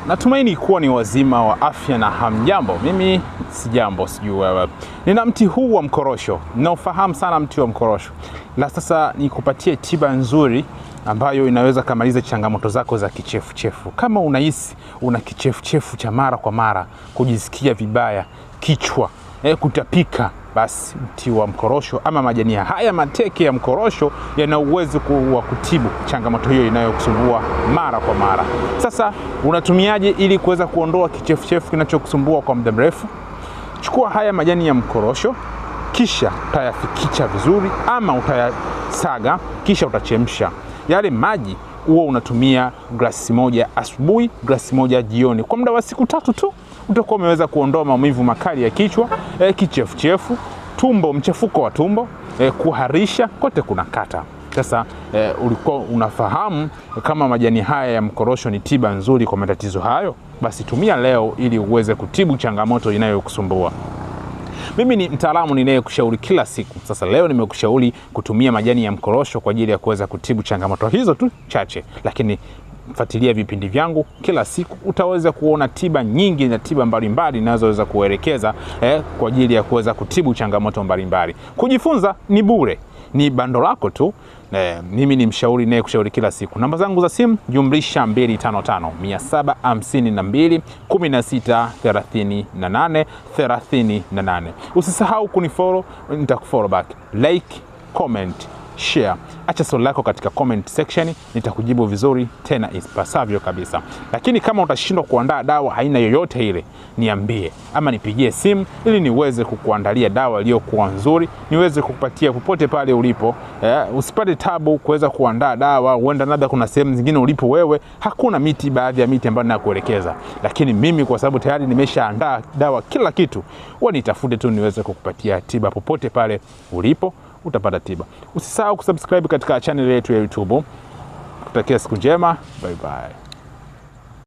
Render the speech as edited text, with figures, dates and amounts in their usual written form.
Natumaini kuwa ni wazima wa afya na hamjambo. Mimi sijambo, sijui wewe. Nina mti huu wa mkorosho. Naufahamu sana mti wa mkorosho. La sasa nikupatie tiba nzuri ambayo inaweza kumaliza changamoto zako za kichefu-chefu. Kama unahisi una kichefu-chefu cha mara kwa mara, kujisikia vibaya, kichwa, kutapika, basi mti wa mkorosho ama majani haya mateke ya mkorosho yana uwezo wa kutibu changamoto hiyo inayokusumbua mara kwa mara. Sasa unatumiaje ili kuweza kuondoa kichefu-chefu kinachokusumbua kwa muda mrefu? Chukua haya majani ya mkorosho, kisha utayafikicha vizuri ama utayasaga, kisha utachemsha. Yale maji huwa unatumia glasi moja asubuhi, glasi moja jioni. Kwa muda wa siku 3 tu utakuwa umeweza kuondoa maumivu makali ya kichwa, kichefu-chefu, tumbo, mchefuko wa tumbo, kuharisha, kote kuna kata. Sasa ulikuwa unafahamu kama majani haya ya mkorosho ni tiba nzuri kwa matatizo hayo? Basi tumia leo ili uweze kutibu changamoto inayokusumbua. Mimi ni mtaalamu ninayekushauri kila siku. Sasa leo nimekushauri kutumia majani ya mkorosho kwa ajili ya kuweza kutibu changamoto hizo tu chache. Lakini fuatilia vipindi vyangu kila siku, utaweza kuona tiba nyingi na tiba mbalimbali ninazoweza kuelekeza kwa ajili ya kuweza kutibu changamoto mbalimbali. Kujifunza ni bure. Ni bando lako tu. Mimi ni mshauri naye kushauri kila siku. Namba zangu za simu +255 752 16 38 38. Usisahau kunifollow, nitakufollow back. Like, comment, share. Acha swali lako katika comment section, nitakujibu vizuri tena ipasavyo kabisa. Lakini kama utashindwa kuandaa dawa aina yoyote ile, niambie ama nipigie simu ili niweze kukuandalia dawa iliyokuwa nzuri, niweze kukupatia popote pale ulipo. Usipate tabu kuweza kuandaa dawa. Huenda labda kuna sehemu zingine ulipo wewe hakuna miti, baadhi ya miti ambayo ninakuelekeza, lakini mimi kwa sababu tayari nimeshaandaa dawa kila kitu, wewe nitafute tu niweze kukupatia tiba popote pale ulipo, utapata tiba. Usisahau kusubscribe katika channel yetu ya YouTube. Kutakia siku njema. Bye bye.